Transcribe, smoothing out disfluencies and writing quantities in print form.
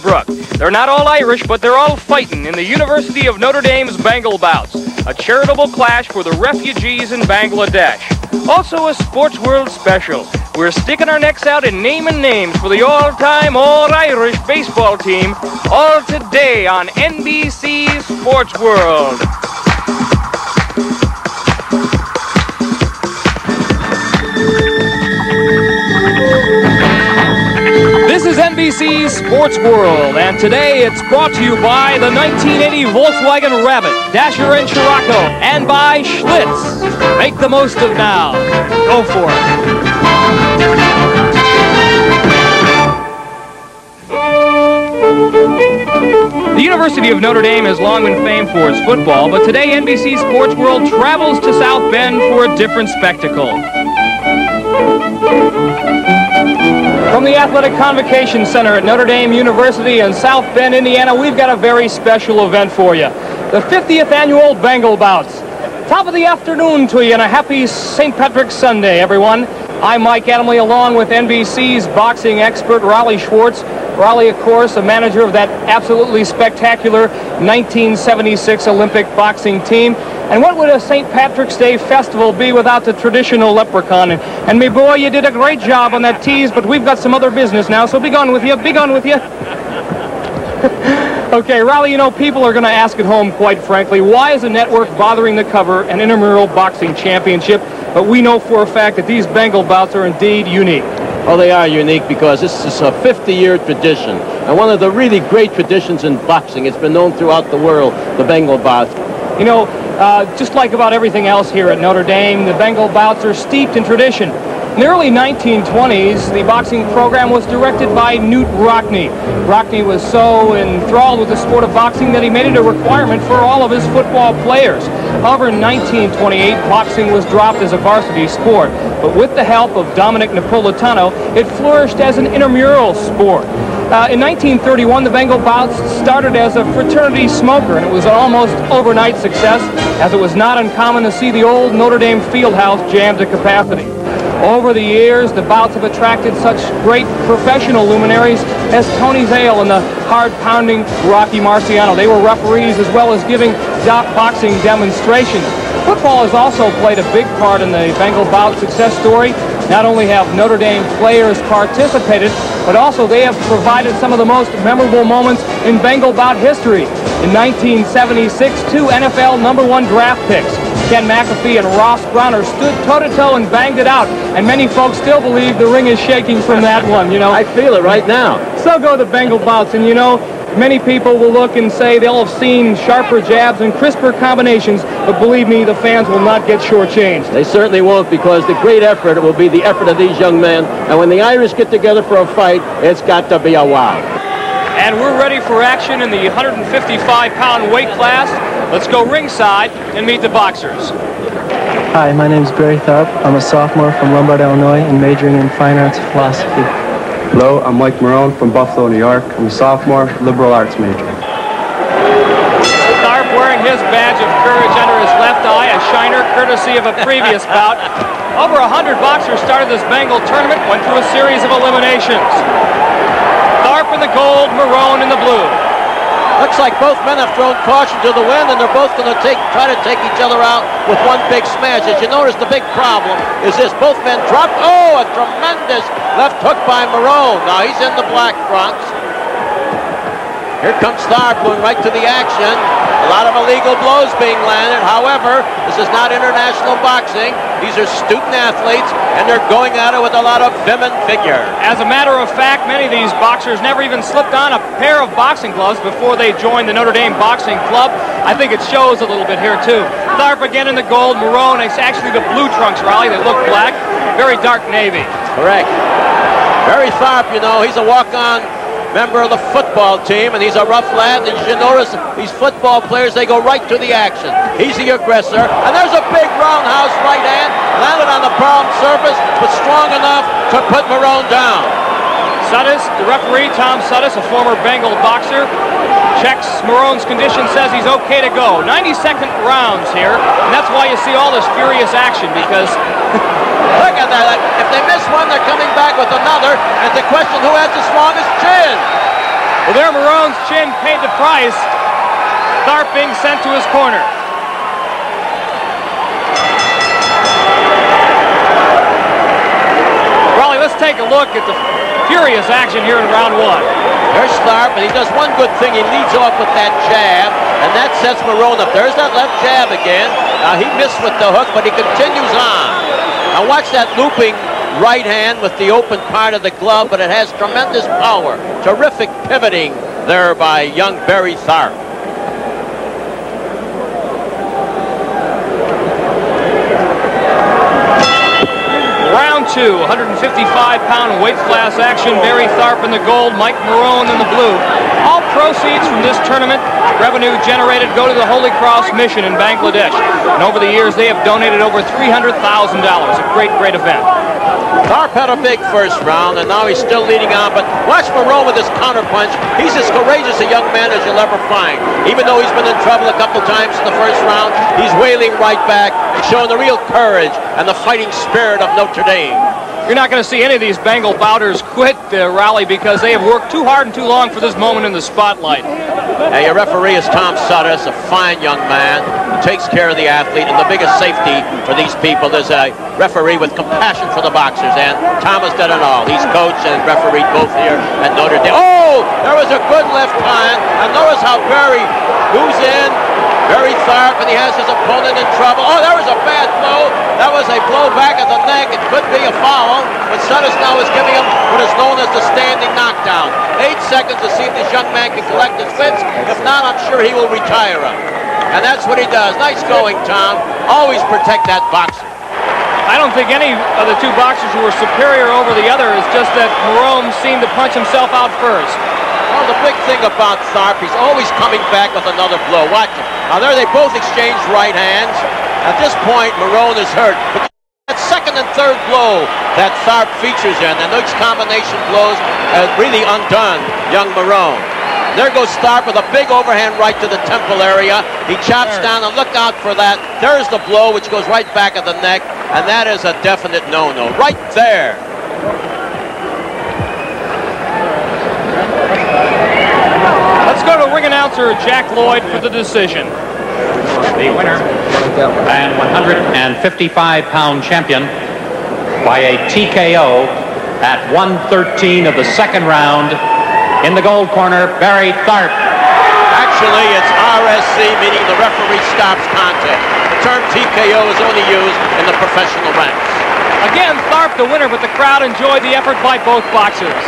Brook. They're not all Irish, but they're all fighting in the University of Notre Dame's Bengal Bouts, a charitable clash for the refugees in Bangladesh. Also a Sports World special. We're sticking our necks out and naming names for the all-time All-Irish baseball team, all today on NBC Sports World. This is NBC Sports World, and today it's brought to you by the 1980 Volkswagen Rabbit, Dasher and Scirocco, and by Schlitz. Make the most of now. Go for it. The University of Notre Dame has long been famed for its football, but today NBC Sports World travels to South Bend for a different spectacle. From the Athletic Convocation Center at Notre Dame University in South Bend, Indiana, we've got a very special event for you. The 50th annual Bengal Bouts. Top of the afternoon to you and a happy St. Patrick's Sunday, everyone. I'm Mike Adamley along with NBC's boxing expert, Raleigh Schwartz. Raleigh, of course, a manager of that absolutely spectacular 1976 Olympic boxing team. And what would a St. Patrick's Day festival be without the traditional leprechaun? And me boy, you did a great job on that tease, but we've got some other business now, so be gone with you, be gone with you. Okay, Raleigh, you know, people are going to ask at home, quite frankly, why is the network bothering to cover an intramural boxing championship? But we know for a fact that these Bengal Bouts are indeed unique. Well, they are unique because this is a 50-year tradition, and one of the really great traditions in boxing. It's been known throughout the world, the Bengal Bouts. You know, just like about everything else here at Notre Dame, the Bengal Bouts are steeped in tradition. In the early 1920s, the boxing program was directed by Newt Rockne. Rockne was so enthralled with the sport of boxing that he made it a requirement for all of his football players. However, in 1928, boxing was dropped as a varsity sport, but with the help of Dominic Napolitano, it flourished as an intramural sport. In 1931, the Bengal Bouts started as a fraternity smoker, and it was an almost overnight success, as it was not uncommon to see the old Notre Dame Fieldhouse jammed to capacity. Over the years, the bouts have attracted such great professional luminaries as Tony Zale and the hard-pounding Rocky Marciano. They were referees as well as giving boxing demonstrations. Football has also played a big part in the Bengal Bout success story. Not only have Notre Dame players participated, but also they have provided some of the most memorable moments in Bengal Bout history. In 1976, two NFL #1 draft picks, Ken McAfee and Ross Browner, stood toe-to-toe and banged it out, and many folks still believe the ring is shaking from that one, you know. I feel it right now. So go the Bengal Bouts, and you know, many people will look and say they'll have seen sharper jabs and crisper combinations, but believe me, the fans will not get shortchanged. They certainly won't, because the great effort will be the effort of these young men, and when the Irish get together for a fight, it's got to be a wow. And we're ready for action in the 155-pound weight class. Let's go ringside and meet the boxers. Hi, my name is Barry Tharp. I'm a sophomore from Lombard, Illinois, and majoring in fine arts philosophy. Hello, I'm Mike Marone from Buffalo, New York. I'm a sophomore, liberal arts major. Tharp wearing his badge of courage under his left eye, a shiner courtesy of a previous bout. Over 100 boxers started this Bengal tournament, went through a series of eliminations. Tharp in the gold, Marone in the blue. Looks like both men have thrown caution to the wind, and they're both going to try to take each other out with one big smash. As you notice, the big problem is this: both men dropped. Oh, a tremendous left hook by Marone. Now he's in the black trunks. Here comes Tharp going right to the action. A lot of illegal blows being landed. However, this is not international boxing. These are student athletes, and they're going at it with a lot of vim and vigor. As a matter of fact, many of these boxers never even slipped on a pair of boxing gloves before they joined the Notre Dame Boxing Club. I think it shows a little bit here, too. Tharp again in the gold, Marone, it's actually the blue trunks, Raleigh. They look black, very dark navy. Correct. Barry Tharp, you know, he's a walk-on member of the football team, and he's a rough lad. And you notice these football players, they go right to the action. He's the aggressor, and there's a big roundhouse right hand, landed on the palm surface, but strong enough to put Marone down. Sudis, the referee, Tom Sudis, a former Bengal boxer, checks Marone's condition, says he's okay to go. 90-second rounds here, and that's why you see all this furious action, because look at that. If they miss one, they're coming back with another, and the question, who has the strongest chin? Well, there Marone's chin paid the price. Tharp being sent to his corner. Raleigh, let's take a look at the furious action here in round one. There's Tharp, and he does one good thing. He leads off with that jab, and that sets Marone up. There's that left jab again. Now, he missed with the hook, but he continues on. Now, watch that looping right hand with the open part of the glove, but it has tremendous power. Terrific pivoting there by young Barry Tharp. Round two, 155-pound weight class action. Barry Tharp in the gold, Mike Marone in the blue. All proceeds from this tournament, revenue generated, go to the Holy Cross Mission in Bangladesh. And over the years, they have donated over $300,000. A great, great event. Tharp had a big first round, and now he's still leading on, but watch Marone with his counterpunch. He's as courageous a young man as you'll ever find. Even though he's been in trouble a couple times in the first round, he's wailing right back and showing the real courage and the fighting spirit of Notre Dame. You're not going to see any of these Bengal Bouters quit the rally because they have worked too hard and too long for this moment in the spotlight. Now, your referee is Tom Suttis, a fine young man who takes care of the athlete, and the biggest safety for these people is a referee with compassion for the boxers, and Tom has done it all. He's coached and refereed both here at Notre Dame. Oh, there was a good left hand, and notice how Barry moves in. Barry Tharp, and he has his opponent in trouble. Oh, there was a bad blow. That was a blow back of the neck. It could be a foul, but Suttis now is giving him what is known as the standing knockdown. 8 seconds to see if this young man can collect his wits. If not, I'm sure he will retire him. And that's what he does. Nice going, Tom. Always protect that boxer. I don't think any of the two boxers who were superior over the other. It's just that Marone seemed to punch himself out first. Well, the big thing about Tharp, he's always coming back with another blow. Watch him. Now, there they both exchanged right hands. At this point, Marone is hurt. But that second and third blow that Tharp features in, and those combination blows have really undone young Marone. There goes Tharp with a big overhand right to the temple area. He chops down, and look out for that. There's the blow, which goes right back at the neck, and that is a definite no-no. Right there. Let's go to ring announcer Jack Lloyd for the decision. The winner and 155-pound champion by a TKO at 1:13 of the second round. In the gold corner, Barry Tharp. Actually, it's RSC, meaning the referee stops contest. The term TKO is only used in the professional ranks. Again, Tharp the winner, but the crowd enjoyed the effort by both boxers.